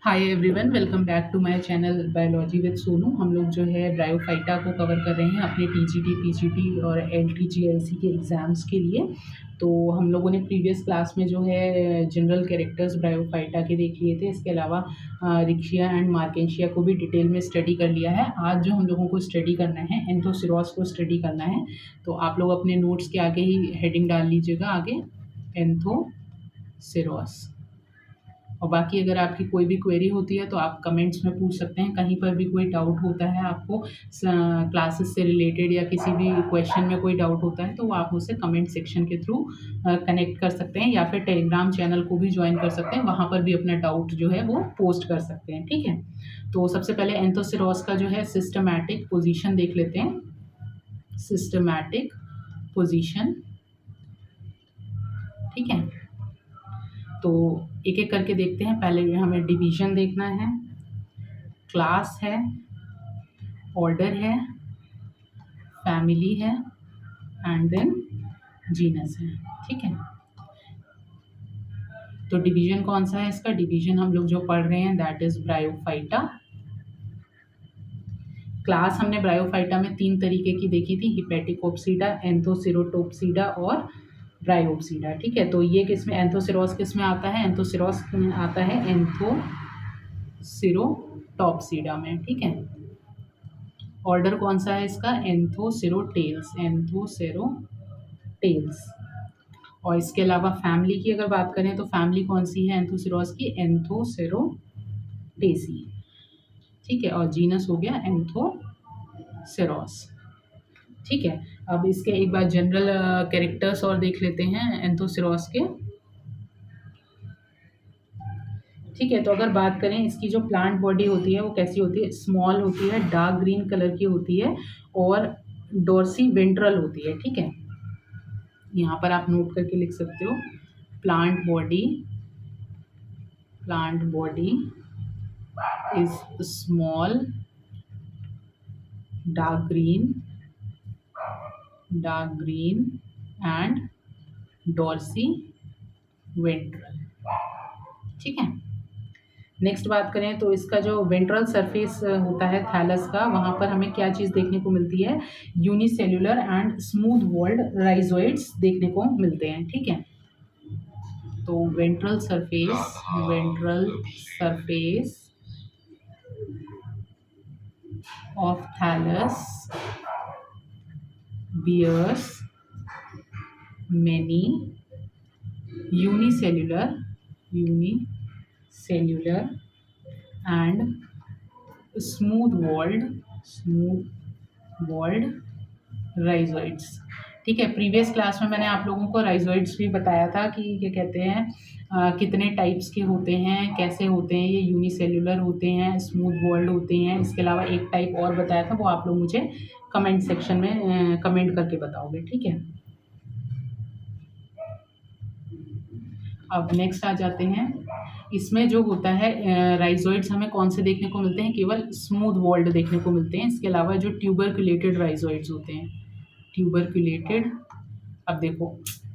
Hi everyone, welcome back to my channel biology with Sonu. हम लोग जो है ब्रायोफाइटा को कवर कर रहे हैं अपने टीजीटी, पीजीटी और एलटीजीआईसी के एग्ज़ाम्स के लिए। तो हम लोगों ने प्रीवियस क्लास में जो है जनरल कैरेक्टर्स ब्रायोफाइटा के देख लिए थे। इसके अलावा रिक्शिया एंड मार्केंशिया को भी डिटेल में स्टडी कर लिया है। आज जो हम लोगों को स्टडी करना है, एंथोसिरोस को स्टडी करना है। तो आप लोग अपने नोट्स के आगे ही हेडिंग डाल लीजिएगा, आगे एंथोसिरोस। और बाकी अगर आपकी कोई भी क्वेरी होती है तो आप कमेंट्स में पूछ सकते हैं। कहीं पर भी कोई डाउट होता है आपको क्लासेस से रिलेटेड या किसी भी क्वेश्चन में कोई डाउट होता है तो वो आप मुझसे कमेंट सेक्शन के थ्रू कनेक्ट कर सकते हैं, या फिर टेलीग्राम चैनल को भी ज्वाइन कर सकते हैं। वहाँ पर भी अपना डाउट जो है वो पोस्ट कर सकते हैं। ठीक है, तो सबसे पहले एंथोसिरोस का जो है सिस्टमैटिक पोजीशन देख लेते हैं। सिस्टमैटिक पोजीशन, ठीक है। तो एक एक करके देखते हैं। पहले हमें डिवीजन देखना है, क्लास है, ऑर्डर है, फैमिली है एंड देन जीनस है। ठीक है, तो डिवीजन कौन सा है इसका? डिवीजन हम लोग जो पढ़ रहे हैं दैट इज ब्रायोफाइटा। क्लास हमने ब्रायोफाइटा में 3 तरीके की देखी थी, हिपेटिकोप्सीडा, एंथोसिरोटोप्सीडा और ब्रायोप्सीडा। ठीक है, तो ये किस में, एंथोसिरोस किस में आता है? एंथोसिरोस आता है एंथोसिरोटोप्सीडा में। ठीक है, ऑर्डर कौन सा है इसका? एंथोसिरोटेल्स, एंथोसिरोटेल्स। और इसके अलावा फैमिली की अगर बात करें तो फैमिली कौन सी है एंथोसिरोस की? एंथोसिरोटेसी। ठीक है, और जीनस हो गया एंथोसिरोस। ठीक है, अब इसके एक बार जनरल कैरेक्टर्स और देख लेते हैं एंथोसिरोस के। ठीक है, तो अगर बात करें इसकी जो प्लांट बॉडी होती है वो कैसी होती है? स्मॉल होती है, डार्क ग्रीन कलर की होती है और डोर्सी वेंट्रल होती है। ठीक है, यहाँ पर आप नोट करके लिख सकते हो, plant body is small, dark green and dorsi ventral. ठीक है, नेक्स्ट बात करें तो इसका जो वेंट्रल सरफेस होता है थैलस का, वहाँ पर हमें क्या चीज़ देखने को मिलती है? Unicellular and smooth walled rhizoids देखने को मिलते हैं। ठीक है, तो ventral surface of thallus bears many unicellular and smooth walled rhizoids. ठीक है, प्रीवियस क्लास में मैंने आप लोगों को राइजोइड्स भी बताया था कि क्या कहते हैं, कितने टाइप्स के होते हैं, कैसे होते हैं। ये यूनिसेल्युलर होते हैं, स्मूथ वॉल्ड होते हैं। इसके अलावा एक टाइप और बताया था, वो आप लोग मुझे कमेंट सेक्शन में कमेंट करके बताओगे। ठीक है, अब नेक्स्ट आ जाते हैं। इसमें जो होता है राइजोइड्स हमें कौन से देखने को मिलते हैं? केवल स्मूथ वॉल्ड देखने को मिलते हैं। इसके अलावा जो ट्यूबरकुलेटेड राइजोइड्स होते हैं, ट्यूबरकुलेटेड। अब देखो,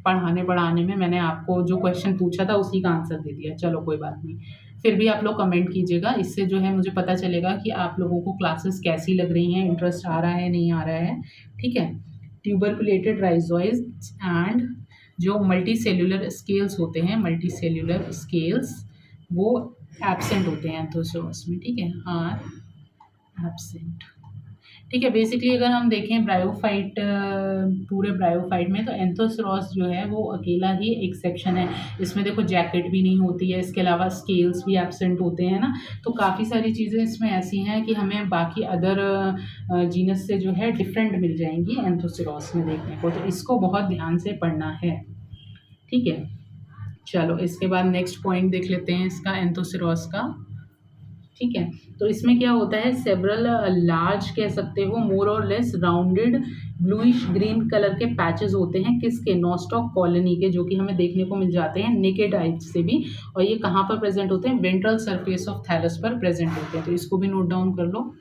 पढ़ाने में मैंने आपको जो क्वेश्चन पूछा था उसी का आंसर दे दिया। चलो कोई बात नहीं, फिर भी आप लोग कमेंट कीजिएगा, इससे जो है मुझे पता चलेगा कि आप लोगों को क्लासेस कैसी लग रही हैं, इंटरेस्ट आ रहा है नहीं आ रहा है। ठीक है, ट्यूबरकुलेटेड राइजोइड्स एंड जो मल्टी सेल्यूलर स्केल्स होते हैं, मल्टी स्केल्स वो एब्सेंट होते हैं एंथोसिरोस में। ठीक है, आर एब्सेंट। ठीक है, बेसिकली अगर हम देखें ब्रायोफाइट, पूरे ब्रायोफाइट में, तो एंथोसिरोस जो है वो अकेला ही एक्सेप्शन है। इसमें देखो जैकेट भी नहीं होती है, इसके अलावा स्केल्स भी एब्सेंट होते हैं ना। तो काफ़ी सारी चीज़ें इसमें ऐसी हैं कि हमें बाकी अदर जीनस से जो है डिफरेंट मिल जाएंगी एंथोसिरोस में देखने को, तो इसको बहुत ध्यान से पढ़ना है। ठीक है, चलो इसके बाद नेक्स्ट पॉइंट देख लेते हैं इसका, एंथोसिरोस का। ठीक है, तो इसमें क्या होता है? सेवरल लार्ज कह सकते हो, मोर और less rounded bluish green colour के पैचेस होते हैं। किसके? नॉस्टॉक कॉलोनी के, जो कि हमें देखने को मिल जाते हैं नेकेड आइज से भी। और ये कहाँ पर प्रेजेंट होते हैं? वेंट्रल सरफेस ऑफ थैलस पर प्रेजेंट होते हैं। तो इसको भी नोट डाउन कर लो।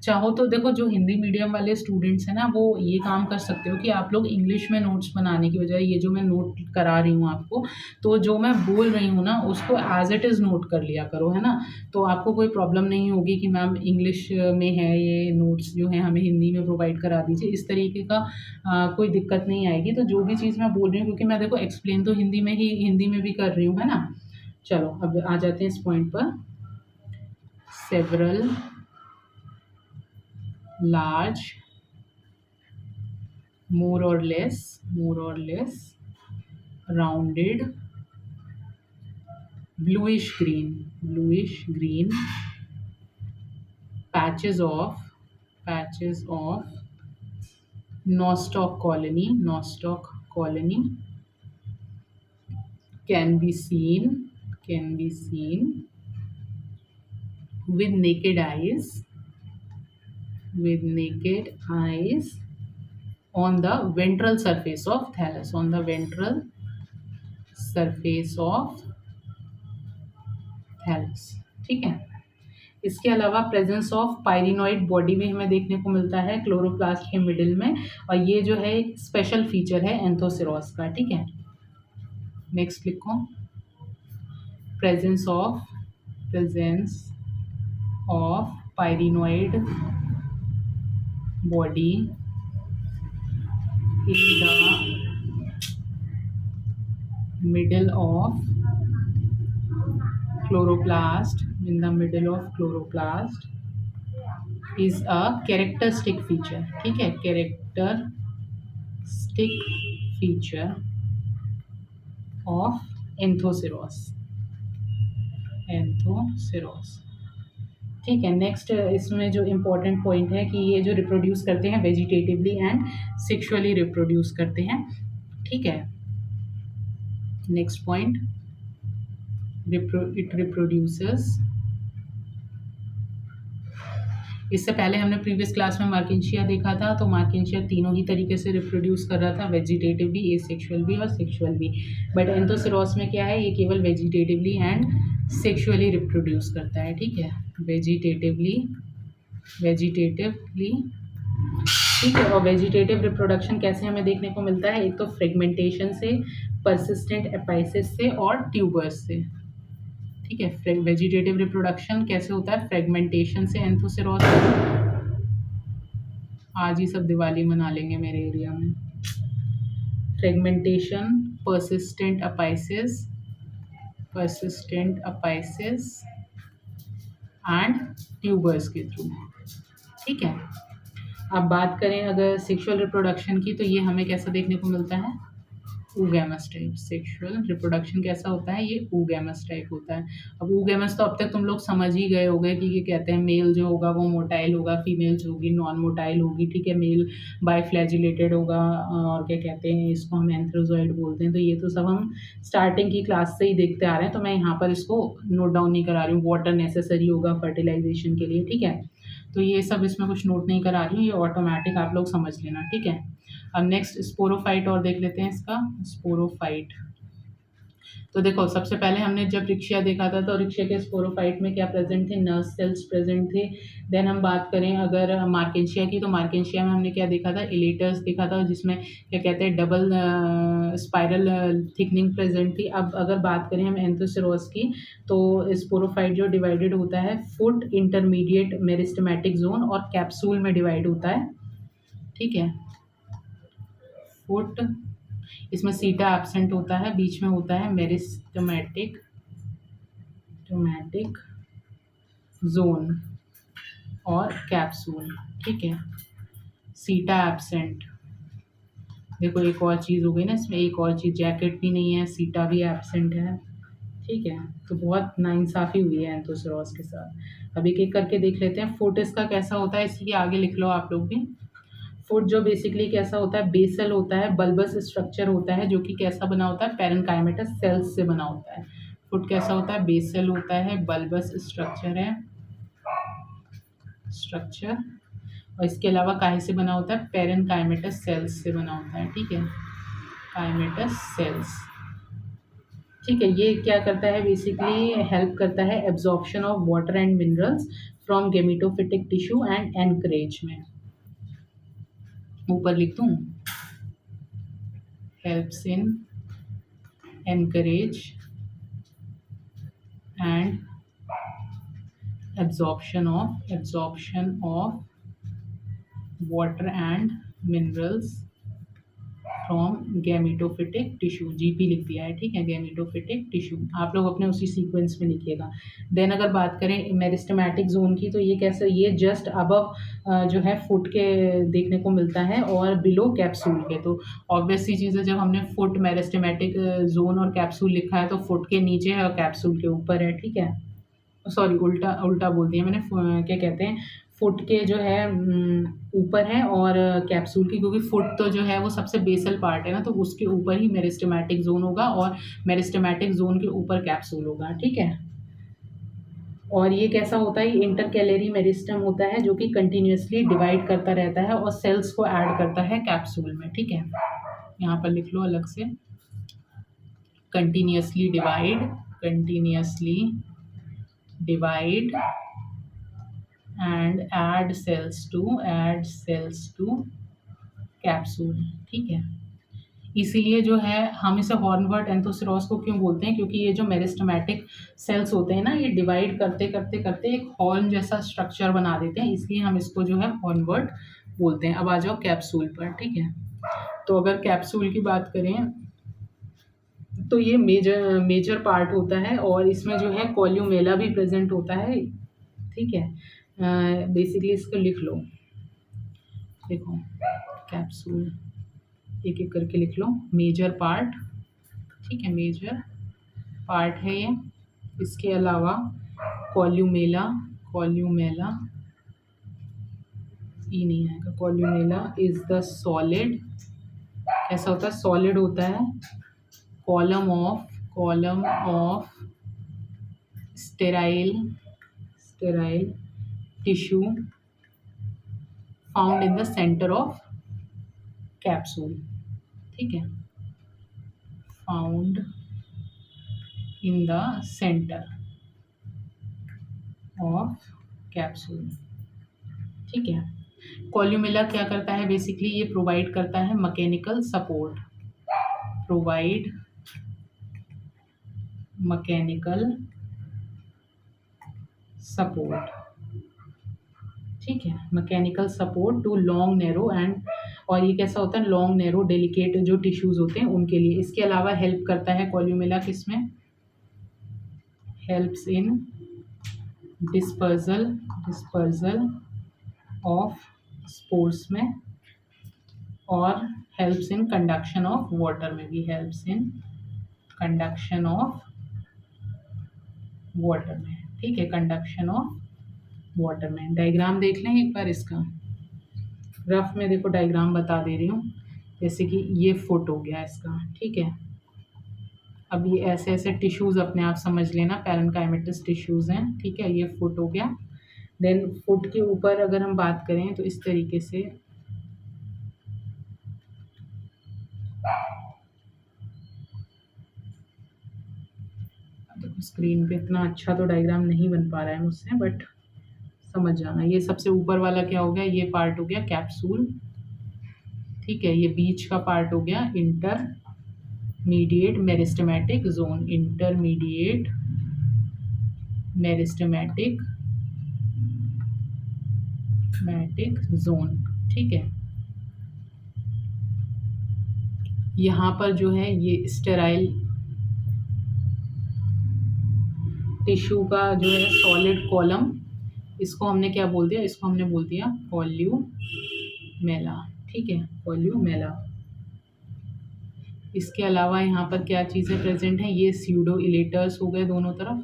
चाहो तो देखो, जो हिंदी मीडियम वाले स्टूडेंट्स हैं ना, वो ये काम कर सकते हो कि आप लोग इंग्लिश में नोट्स बनाने की बजाय ये जो मैं नोट करा रही हूँ आपको, तो जो मैं बोल रही हूँ ना उसको एज़ इट इज़ नोट कर लिया करो, है ना? तो आपको कोई प्रॉब्लम नहीं होगी कि मैम इंग्लिश में है ये नोट्स जो हैं हमें हिंदी में प्रोवाइड करा दीजिए, इस तरीके का कोई दिक्कत नहीं आएगी। तो जो भी चीज़ मैं बोल रही हूँ, क्योंकि मैं देखो एक्सप्लेन तो हिंदी में भी कर रही हूँ, है ना? चलो अब आ जाते हैं इस पॉइंट पर। Several large, more or less rounded, bluish green patches of nostoc colony can be seen with naked eyes on the ventral surface of thallus, ठीक है। इसके अलावा प्रेजेंस ऑफ पायरिनॉइड बॉडी में हमें देखने को मिलता है क्लोरोप्लास्ट के मिडिल में, और ये जो है एक स्पेशल फीचर है एंथोसिरोस का, ठीक है। नेक्स्ट लिखो, presence of pyrenoid body in the middle of chloroplast is a characteristic feature, ठीक है, characteristic feature of एंथोसिरोस, ठीक है। नेक्स्ट इसमें जो इम्पोर्टेंट पॉइंट है कि ये जो रिप्रोड्यूस करते हैं वेजिटेटिवली एंड सेक्सुअली रिप्रोड्यूस करते हैं, ठीक है। नेक्स्ट पॉइंट, इट रिप्रोड्यूसेस, इससे पहले हमने प्रीवियस क्लास में मार्केंशिया देखा था, तो मार्केंशिया तीनों ही तरीके से रिप्रोड्यूस कर रहा था, वेजिटेटिवली, एसेक्सुअल भी और सेक्सुअल भी। बट एंथोसिरोस में क्या है, ये केवल वेजिटेटिवली एंड सेक्सुअली रिप्रोड्यूस करता है, ठीक है, वेजिटेटिवली, ठीक है। और वेजिटेटिव रिप्रोडक्शन कैसे हमें देखने को मिलता है, एक तो फ्रेगमेंटेशन से, परसिस्टेंट एपाइसिस से और ट्यूबर्स से, ठीक है। वेजिटेटिव रिप्रोडक्शन कैसे होता है, फ्रेगमेंटेशन से एंथोसिरोस। आज ही सब दिवाली मना लेंगे मेरे एरिया में। Fragmentation, persistent apices and tubers के थ्रू, ठीक है। अब बात करें अगर सेक्सुअल रिप्रोडक्शन की, तो ये हमें कैसा देखने को मिलता है, oogamous टाइप। सेक्सुअल रिप्रोडक्शन कैसा होता है, ये oogamous टाइप होता है। अब oogamous तो अब तक तुम लोग समझ ही गए होंगे कि ये कहते हैं मेल जो होगा वो मोटाइल होगा, फीमेल जो होगी नॉन मोटाइल होगी, ठीक है। मेल बाइफ्लैजिलेटेड होगा, और क्या कहते हैं इसको हम एंथ्रोजॉइड बोलते हैं। तो ये तो सब हम स्टार्टिंग की क्लास से ही देखते आ रहे हैं, तो मैं यहाँ पर इसको नोट डाउन नहीं करा रही हूँ। वाटर नेसेसरी होगा फर्टिलाइजेशन के लिए, ठीक है। तो ये सब इसमें कुछ नोट नहीं करा रही हूँ, ये ऑटोमेटिक आप लोग समझ लेना, ठीक है। अब नेक्स्ट स्पोरोफाइट और देख लेते हैं इसका, स्पोरोफाइट। तो देखो सबसे पहले हमने जब रिक्शिया देखा था, तो रिक्शिया के स्पोरोफाइट में क्या प्रेजेंट थे, नर्व सेल्स प्रेजेंट थे। देन हम बात करें अगर मार्केंशिया की, तो मार्केंशिया में हमने क्या देखा था, इलेटर्स देखा था, जिसमें क्या कहते हैं डबल स्पाइरल थिकनिंग प्रेजेंट थी। अब अगर बात करें हम एंथोसिरोस की, तो स्पोरोफाइट जो डिवाइडेड होता है फुट, इंटरमीडिएट मेरिस्टेमेटिक जोन और कैप्सूल में डिवाइड होता है, ठीक है। फुट, इसमें सीटा एब्सेंट होता है, बीच में होता है मेरिस्टेमेटिक जोन और कैप्सूल, ठीक है। सीटा एब्सेंट, देखो एक और चीज़ हो गई ना इसमें, एक और चीज़, जैकेट भी नहीं है, सीटा भी एब्सेंट है, ठीक है। तो बहुत नाइंसाफ़ी हुई है एंथोसिरोस के साथ। अब एक एक करके देख लेते हैं। फुट इसका कैसा होता है, इसलिए आगे लिख लो आप लोग भी। फुट जो बेसिकली कैसा होता है, बेसल होता है, बल्बस स्ट्रक्चर होता है, जो कि कैसा बना होता है, पैरेनकाइमेटस सेल्स से बना होता है। फुट कैसा होता है, बेसल होता है, बल्बस स्ट्रक्चर है, और इसके अलावा काहे से बना होता है, पैरेनकाइमेटस सेल्स से बना होता है, ठीक है, काइमेटस सेल्स, ठीक है, ये क्या करता है बेसिकली, हेल्प करता है absorption of water and minerals from gametophytic tissue and encourage में। ऊपर लिख दूँ, helps in encourage and absorption of water and minerals from gametophytic tissue, GP लिख दिया है, ठीक है, गैमेटोफिटिक टिश्यू, आप लोग अपने उसी सीक्वेंस में लिखिएगा। देन अगर बात करें मेरिस्टेमेटिक जोन की, तो ये कैसे, ये जस्ट अबव जो है फुट के देखने को मिलता है और बिलो कैप्सूल के। तो ऑब्वियस सी चीज़ है, जब हमने फुट मेरिस्टेमेटिक जोन और कैप्सूल लिखा है तो फुट के नीचे है और कैप्सूल के ऊपर है, ठीक है। सॉरी, उल्टा उल्टा बोल दिया मैंने, क्या कहते हैं, फुट के जो है ऊपर है और कैप्सूल की, क्योंकि फुट तो जो है वो सबसे बेसल पार्ट है ना, तो उसके ऊपर ही मेरिस्टेमेटिक जोन होगा और मेरिस्टेमेटिक जोन के ऊपर कैप्सूल होगा, ठीक है। और ये कैसा होता है, इंटर कैलरी मेरिस्टम होता है जो कि कंटिन्यूसली डिवाइड करता रहता है और सेल्स को ऐड करता है कैप्सूल में, ठीक है। यहाँ पर लिख लो अलग से, continuously divide and add cells to capsule, ठीक है। इसीलिए जो है हम इसे हॉर्नवर्ट एंथोसिरोस को क्यों बोलते हैं, क्योंकि ये जो मेरिस्टेमेटिक सेल्स होते हैं ना, ये डिवाइड करते करते करते एक हॉर्न जैसा स्ट्रक्चर बना देते हैं, इसलिए हम इसको जो है हॉर्नवर्ट बोलते हैं। अब आ जाओ कैप्सूल पर, ठीक है। तो अगर कैप्सूल की बात करें तो ये मेजर पार्ट होता है और इसमें जो है कॉल्यूमेला भी प्रेजेंट होता है, ठीक है। बेसिकली इसको लिख लो, देखो कैप्सूल एक एक करके लिख लो, मेजर पार्ट, ठीक है, मेजर पार्ट है ये। इसके अलावा कॉल्यूमेला ये नहीं आएगा, कॉल्यूमेला इज द सॉलिड, ऐसा होता है, सॉलिड होता है, column of sterile tissue found in the center of capsule, ठीक है, found in the center of capsule, ठीक है। कॉल्यूमेला क्या करता है बेसिकली, ये प्रोवाइड करता है मैकेनिकल सपोर्ट, ठीक है, mechanical support to long narrow and, और ये कैसा होता है, लॉन्ग नैरो डेलिकेट जो टिश्यूज होते हैं उनके लिए। इसके अलावा हेल्प करता है कॉल्यूमेला किसमें, helps in dispersal of spores में, और helps in conduction of water में भी, helps in conduction of water में, ठीक है, कंडक्शन ऑफ वाटर में। डायग्राम देख लें एक बार इसका, रफ में देखो डायग्राम बता दे रही हूँ। जैसे कि ये फुट हो गया इसका, ठीक है। अब ये ऐसे ऐसे टिश्यूज़ अपने आप समझ लेना, पैरेन्काइमेटस टिश्यूज़ हैं, ठीक है, ये फुट हो गया। देन फुट के ऊपर अगर हम बात करें तो इस तरीके से, देखो स्क्रीन पे इतना अच्छा तो डायग्राम नहीं बन पा रहा है मुझसे, बट समझ जाना। ये सबसे ऊपर वाला क्या हो गया, ये पार्ट हो गया कैप्सूल, ठीक है। ये बीच का पार्ट हो गया इंटरमीडिएट मेरिस्टेमेटिक जोन, ठीक है। यहाँ पर जो है ये स्टेराइल टिश्यू का जो है सॉलिड कॉलम, इसको हमने क्या बोल दिया, इसको हमने बोल दिया कॉल्यूमेला, ठीक है, कॉल्यूमेला। इसके अलावा यहाँ पर क्या चीज़ें प्रेजेंट हैं, ये स्यूडो इलेटर्स हो गए दोनों तरफ,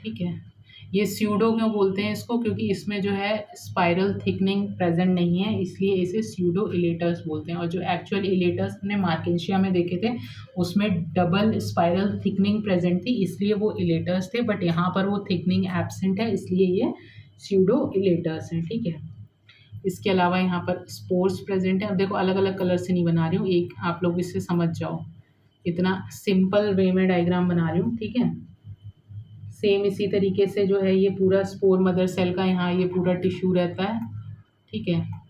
ठीक है। ये स्यूडो क्यों बोलते हैं इसको, क्योंकि इसमें जो है स्पाइरल थिकनिंग प्रेजेंट नहीं है, इसलिए इसे स्यूडो इलेटर्स बोलते हैं। और जो एक्चुअल इलेटर्स हमने मार्केंशिया में देखे थे उसमें डबल स्पाइरल थिकनिंग प्रेजेंट थी, इसलिए वो इलेटर्स थे, बट यहाँ पर वो थिकनिंग एब्सेंट है, इसलिए ये स्यूडो इलेटर्स हैं, ठीक है। इसके अलावा यहाँ पर स्पोर्स प्रेजेंट है। अब देखो अलग अलग कलर से नहीं बना रही हूँ, एक आप लोग इससे समझ जाओ, इतना सिंपल वे में डायग्राम बना रही हूँ, ठीक है। सेम इसी तरीके से जो है ये पूरा स्पोर मदर सेल का यहाँ ये पूरा टिश्यू रहता है, ठीक है।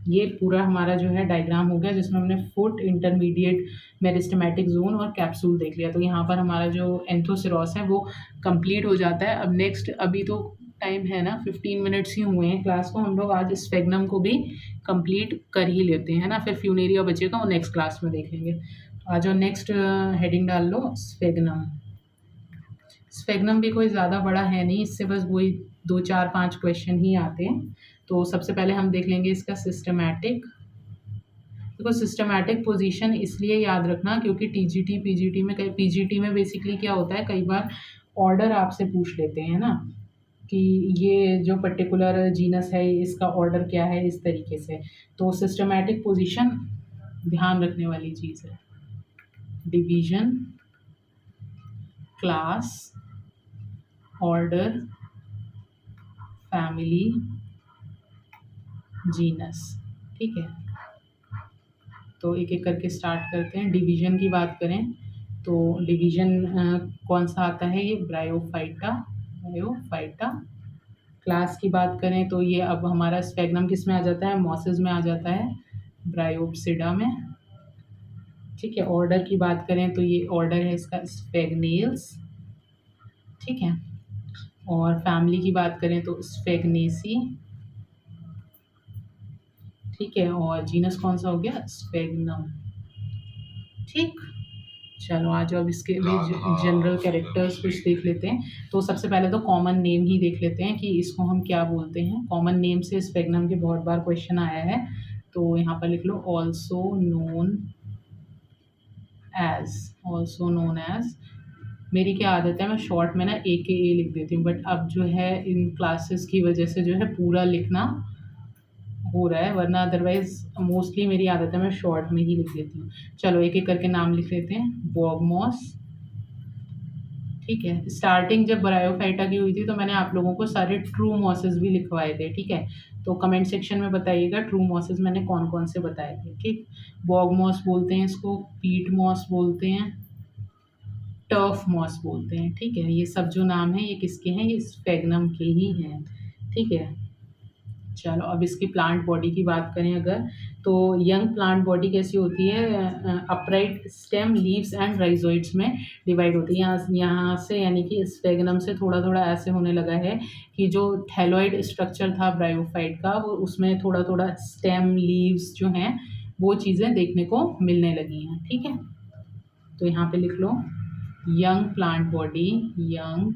ये पूरा हमारा जो है डायग्राम हो गया, जिसमें हमने फुट, इंटरमीडिएट, मेरिस्टेमेटिक जोन और कैप्सूल देख लिया। तो यहाँ पर हमारा जो एंथोसिरोस है वो कंप्लीट हो जाता है। अब नेक्स्ट, अभी तो टाइम है ना, 15 मिनट्स ही हुए हैं क्लास को, हम लोग आज स्फेग्नम को भी कंप्लीट कर ही लेते हैं ना, फिर फ्यूनेरिया बचेगा और नेक्स्ट क्लास में देख लेंगे। आ जाओ नेक्स्ट हेडिंग डाल लो, स्फेग्नम। स्फेग्नम भी कोई ज़्यादा बड़ा है नहीं, इससे बस वही 2 4 5 क्वेश्चन ही आते हैं। तो सबसे पहले हम देख लेंगे इसका सिस्टमैटिक। देखो सिस्टमैटिक पोजीशन इसलिए याद रखना क्योंकि टीजीटी पीजीटी में, पीजीटी में बेसिकली क्या होता है, कई बार ऑर्डर आपसे पूछ लेते हैं ना कि ये जो पर्टिकुलर जीनस है इसका ऑर्डर क्या है, इस तरीके से। तो सिस्टमैटिक पोजीशन ध्यान रखने वाली चीज़ है। Division, class, order, family, genus, ठीक है। तो एक एक करके स्टार्ट करते हैं। डिवीजन की बात करें तो डिवीजन कौन सा आता है, ये ब्रायोफाइटा, ब्रायोफाइटा। क्लास की बात करें तो ये अब हमारा स्फेग्नम किस में आ जाता है, मॉसेस में आ जाता है, ब्रायोप्सिडा में, ठीक है। ऑर्डर की बात करें तो ये ऑर्डर है इसका स्फेग्नेल्स, ठीक है। और फैमिली की बात करें तो स्फेग्नेसी, ठीक है। और जीनस कौन सा हो गया, स्फेग्नम, ठीक। चलो आ जाओ, अब इसके भी जनरल कैरेक्टर्स कुछ देख लेते हैं। तो सबसे पहले तो कॉमन नेम ही देख लेते हैं कि इसको हम क्या बोलते हैं। कॉमन नेम से स्फेग्नम के बहुत बार क्वेश्चन आया है, तो यहाँ पर लिख लो also known as, also known as. मेरी क्या आदत है, मैं शॉर्ट में ना ए लिख देती हूँ, बट अब जो है इन क्लासेस की वजह से जो है पूरा लिखना हो रहा है, वरना अदरवाइज मोस्टली मेरी आदत है मैं शॉर्ट में ही लिख देती हूँ। चलो एक एक करके नाम लिख लेते हैं। बॉगमॉस, ठीक है। स्टार्टिंग जब ब्रायोफाइटा की हुई थी तो मैंने आप लोगों को सारे ट्रू मॉसेस भी लिखवाए थे, ठीक है। तो कमेंट सेक्शन में बताइएगा ट्रू मॉसेस मैंने कौन कौन से बताए थे, ठीक। बॉगमॉस बोलते हैं इसको, पीट मॉस बोलते हैं, टर्फ मॉस बोलते हैं, ठीक है। ये सब जो नाम है ये किसके हैं, ये स्फेग्नम के ही हैं, ठीक है। चलो अब इसकी प्लांट बॉडी की बात करें अगर, तो यंग प्लांट बॉडी कैसी होती है, upright stem, leaves and rhizoids में डिवाइड होती है। यहाँ से यानी कि स्फेग्नम से थोड़ा थोड़ा ऐसे होने लगा है कि जो थैलॉइड स्ट्रक्चर था ब्रायोफाइट का, वो उसमें थोड़ा थोड़ा स्टेम, लीव्स जो हैं वो चीज़ें देखने को मिलने लगी हैं, ठीक है। तो यहाँ पे लिख लो young plant body, young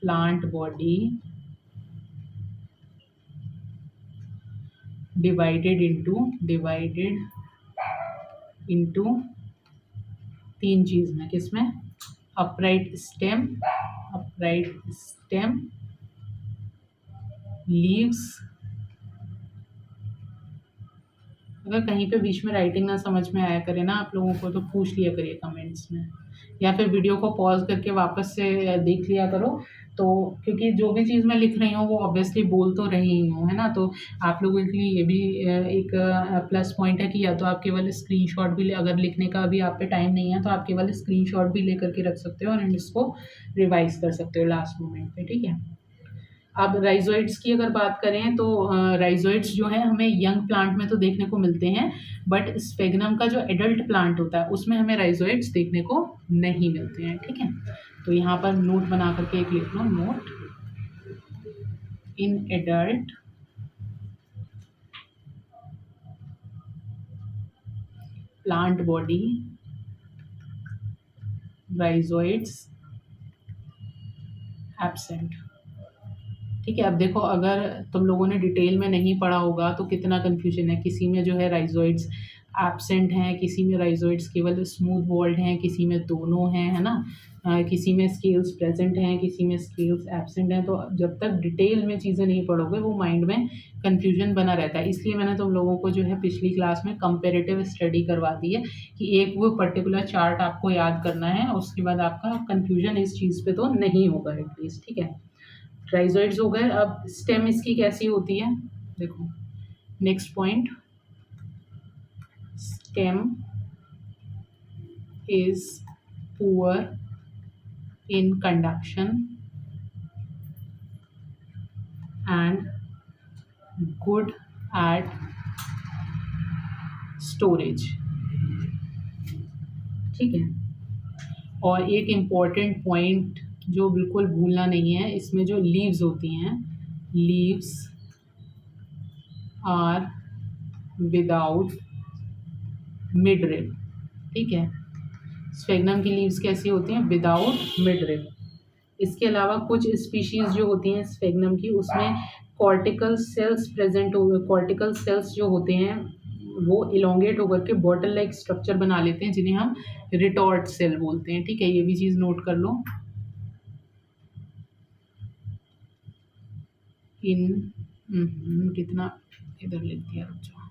plant body divided into 3 चीज़ में, किसमें, अपराइट स्टेम, लीव्स। अगर कहीं पे बीच में राइटिंग ना समझ में आया करे ना आप लोगों को तो पूछ लिया करिए कमेंट्स में, या फिर वीडियो को पॉज करके वापस से देख लिया करो। तो क्योंकि जो भी चीज़ मैं लिख रही हूँ वो ऑब्वियसली बोल तो रही हूँ, है ना। तो आप लोगों के लिए ये भी एक प्लस पॉइंट है कि या तो आप केवल स्क्रीनशॉट भी अगर लिखने का भी आप पे टाइम नहीं है तो आप केवल स्क्रीनशॉट भी ले करके रख सकते हो और इसको रिवाइज कर सकते हो लास्ट मोमेंट पे, ठीक है। अब राइजोइड्स की अगर बात करें तो राइजोइड्स जो है हमें यंग प्लांट में तो देखने को मिलते हैं, बट स्फेग्नम का जो एडल्ट प्लांट होता है उसमें हमें राइजोइड्स देखने को नहीं मिलते हैं, ठीक है। तो यहाँ पर नोट बना करके एक लिख लो, note, in adult plant body rhizoids absent, ठीक है। अब देखो अगर तुम लोगों ने डिटेल में नहीं पढ़ा होगा तो कितना कन्फ्यूजन है, किसी में जो है राइजोइड्स एब्सेंट हैं, किसी में राइजोइड्स केवल स्मूथ वॉल्ड हैं, किसी में दोनों हैं, है ना। किसी में स्केल्स प्रेजेंट हैं, किसी में स्केल्स एब्सेंट हैं। तो जब तक डिटेल में चीज़ें नहीं पढ़ोगे वो माइंड में कन्फ्यूजन बना रहता है। इसलिए मैंने तुम लोगों को जो है पिछली क्लास में कंपेरेटिव स्टडी करवा दी है कि एक वो पर्टिकुलर चार्ट आपको याद करना है, उसके बाद आपका कन्फ्यूजन इस चीज़ पे तो नहीं होगा एटलीस्ट, ठीक है। राइजोइड्स हो गए। अब स्टेम इसकी कैसी होती है, देखो next point, stem is poor in conduction and good at storage. ठीक है। और एक इम्पॉर्टेंट पॉइंट जो बिल्कुल भूलना नहीं है, इसमें जो लीव्स होती हैं, लीव्स आर विदाउट मिडरिब। ठीक है, स्फेग्नम की लीव्स कैसी होती हैं? Without midrib. इसके अलावा कुछ स्पीशीज़ जो होती हैं स्फेग्नम की, उसमें कॉर्टिकल सेल्स प्रेजेंट हो, कॉर्टिकल सेल्स जो होते हैं वो इलोंगेट होकर के बॉटल लाइक स्ट्रक्चर बना लेते हैं, जिन्हें हम रिटॉर्ट सेल बोलते हैं। ठीक है, ये भी चीज़ नोट कर लो। कितना इधर लिख दिया, रुक जाओ।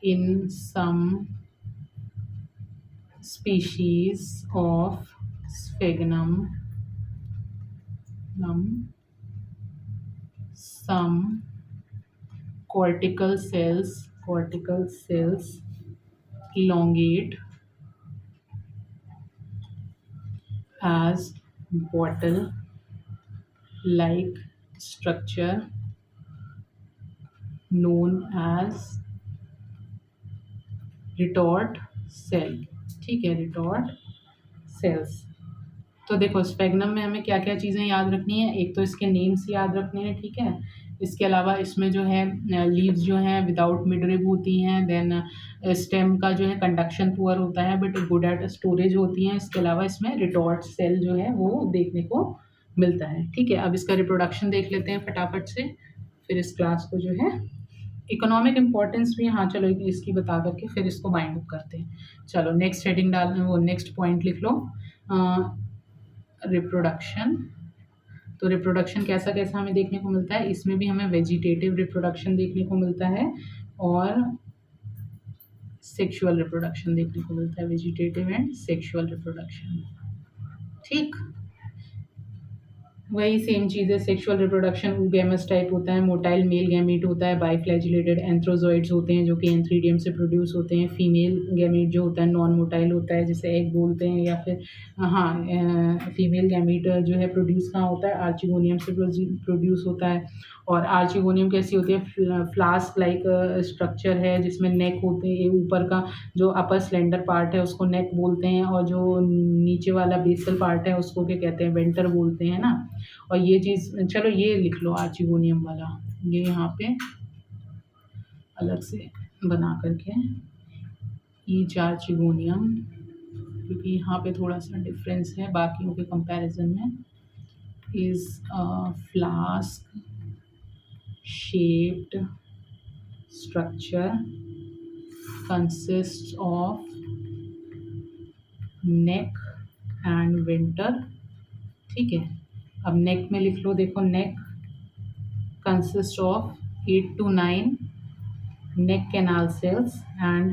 इन सम species of sphagnum, some cortical cells elongate as bottle like structure known as retort cell। ठीक है, रिटॉर्ट सेल्स। तो देखो स्पेग्नम में हमें क्या क्या चीज़ें याद रखनी है, एक तो इसके नेम्स याद रखने हैं। ठीक है, इसके अलावा इसमें जो है लीव्स जो हैं विदाउट मिडरिब होती हैं। देन स्टेम का जो है कंडक्शन पुअर होता है बट गुड एट स्टोरेज होती हैं। इसके अलावा इसमें रिटॉर्ट सेल जो है वो देखने को मिलता है। ठीक है, अब इसका रिप्रोडक्शन देख लेते हैं फटाफट से, फिर इस क्लास को जो है इकोनॉमिक इम्पोर्टेंस भी, हाँ चलो इसकी बता करके फिर इसको बाइंड अप करते हैं। चलो नेक्स्ट हेडिंग डाल, वो नेक्स्ट पॉइंट लिख लो, रिप्रोडक्शन। तो रिप्रोडक्शन कैसा कैसा हमें देखने को मिलता है, इसमें भी हमें वेजिटेटिव रिप्रोडक्शन देखने को मिलता है और सेक्सुअल रिप्रोडक्शन देखने को मिलता है, वेजिटेटिव एंड सेक्सुअल रिप्रोडक्शन। ठीक, वही सेम चीज़ है। सेक्सुअल रिप्रोडक्शन गैमस टाइप होता है, मोटाइल मेल गैमीट होता है, बाइफ्लैजिलेटेड एंथ्रोजॉइड्स होते हैं जो कि एंथ्रीडियम से प्रोड्यूस होते हैं। फीमेल गैमीट जो होता है नॉन मोटाइल होता है, जिसे एग बोलते हैं, या फिर फीमेल गैमीट जो है प्रोड्यूस कहाँ होता है, आर्चिगोनियम से प्रोड्यूस होता है। और आर्चिगोनियम कैसी होती है, फ्लास्क लाइक स्ट्रक्चर है जिसमें नेक होते हैं, ऊपर का जो अपर स्लेंडर पार्ट है उसको नेक बोलते हैं, और जो नीचे वाला बेसल पार्ट है उसको क्या कहते हैं, वेंटर बोलते हैं ना। और ये चीज़ चलो ये लिख लो आर्चिगोनियम वाला, ये यहाँ पे अलग से बना करके ईच आर्चिगोनियम, क्योंकि यहाँ पे थोड़ा सा डिफरेंस है बाकियों के कंपैरिजन में। Is flask shaped structure consists of neck and venter। ठीक है, अब नेक में लिख लो, देखो नेक consist of 8 to 9 neck canal cells and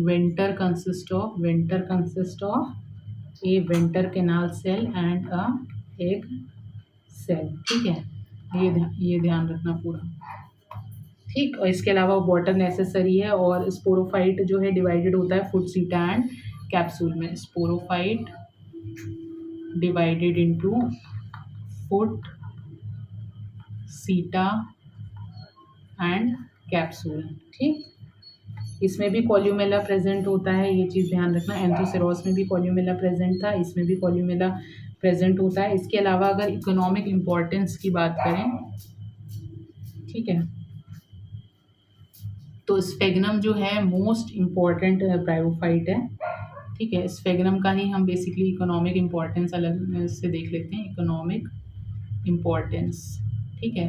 venter consists of a venter canal cell and a egg cell। ठीक है, ये ध्यान रखना पूरा। ठीक, और इसके अलावा वाटर नेसेसरी है। और स्पोरोफाइट जो है डिवाइडेड होता है फुट, सीटा एंड कैप्सूल में। स्पोरोफाइट डिवाइडेड इनटू फुट, सीटा एंड कैप्सूल। ठीक, इसमें भी कॉल्यूमेला प्रेजेंट होता है, ये चीज़ ध्यान रखना। एंथ्रोसेरोस में भी कॉल्यूमेला प्रेजेंट था, इसमें भी कॉल्यूमेला प्रेजेंट होता है। इसके अलावा अगर इकोनॉमिक इम्पोर्टेंस की बात करें, ठीक है, तो स्फेग्नम जो है मोस्ट इम्पॉर्टेंट ब्रायोफाइट है। ठीक है, स्फेग्नम का ही हम बेसिकली इकोनॉमिक इम्पोर्टेंस अलग से देख लेते हैं, इकोनॉमिक इम्पोर्टेंस। ठीक है,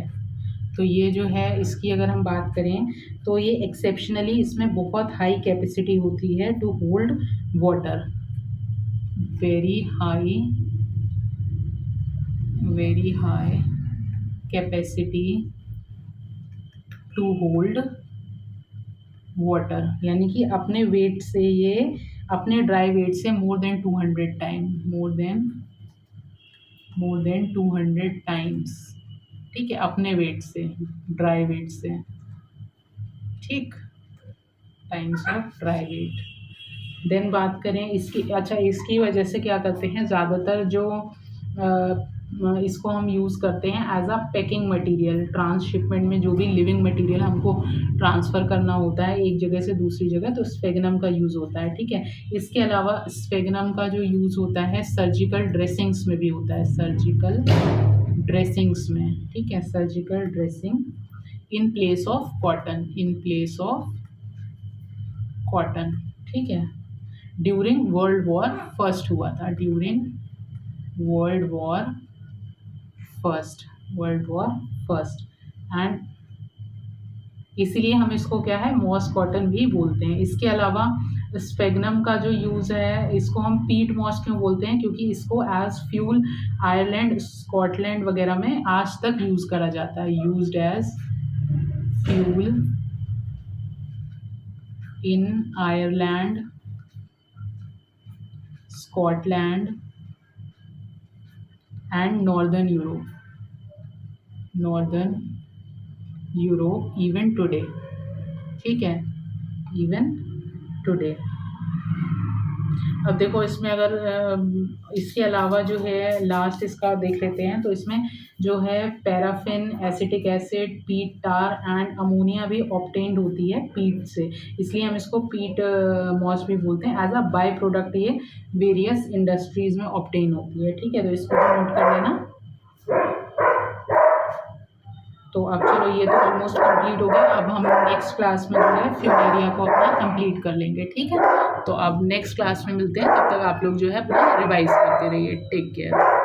तो ये जो है इसकी अगर हम बात करें तो ये एक्सेप्शनली इसमें बहुत हाई कैपेसिटी होती है to hold water, very high capacity to hold water, यानी कि अपने वेट से, ये अपने ड्राई वेट से मोर देन 200 टाइम्स। ठीक है, अपने वेट से, ड्राई वेट से। ठीक, times of dry weight. Then बात करें इसकी, अच्छा इसकी वजह से क्या करते हैं ज़्यादातर जो इसको हम यूज़ करते हैं as a packing material, transshipment में जो भी लिविंग मटेरियल हमको ट्रांसफ़र करना होता है एक जगह से दूसरी जगह, तो स्फेगनम का यूज़ होता है, ठीक है। इसके अलावा स्फेगनम का जो यूज़ होता है सर्जिकल ड्रेसिंग्स में भी होता है, सर्जिकल ड्रेसिंग्स में, ठीक है, surgical dressing in place of cotton, in place of cotton, ठीक है। ड्यूरिंग वर्ल्ड वॉर फर्स्ट हुआ था, during world war first, world war first, and इसीलिए हम इसको क्या है मॉस कॉटन भी बोलते हैं। इसके अलावा स्फेगनम का जो यूज़ है इसको हम पीट मॉस क्यों बोलते हैं, क्योंकि इसको एज फ्यूल आयरलैंड स्कॉटलैंड वगैरह में आज तक यूज़ करा जाता है, used as fuel in Ireland, Scotland and northern Europe even today, ठीक है, इवन टुडे। अब देखो इसमें अगर इसके अलावा जो है लास्ट इसका देख लेते हैं, तो इसमें जो है पैराफिन, एसिटिक एसिड, पीट टार एंड अमोनिया भी ऑब्टेन्ड होती है पीट से, इसलिए हम इसको पीट मॉस भी बोलते हैं। एज अ बाय प्रोडक्ट ये वेरियस इंडस्ट्रीज़ में ऑब्टेन होती है, ठीक है, तो इसको भी नोट कर लेना। तो अब चलो ये तो ऑलमोस्ट कंप्लीट हो गया, अब हम नेक्स्ट क्लास में जो है फ्यूनेरिया को अपना कंप्लीट कर लेंगे, ठीक है। तो अब नेक्स्ट क्लास में मिलते हैं, तब तक आप लोग जो है अपना रिवाइज करते रहिए। Take care.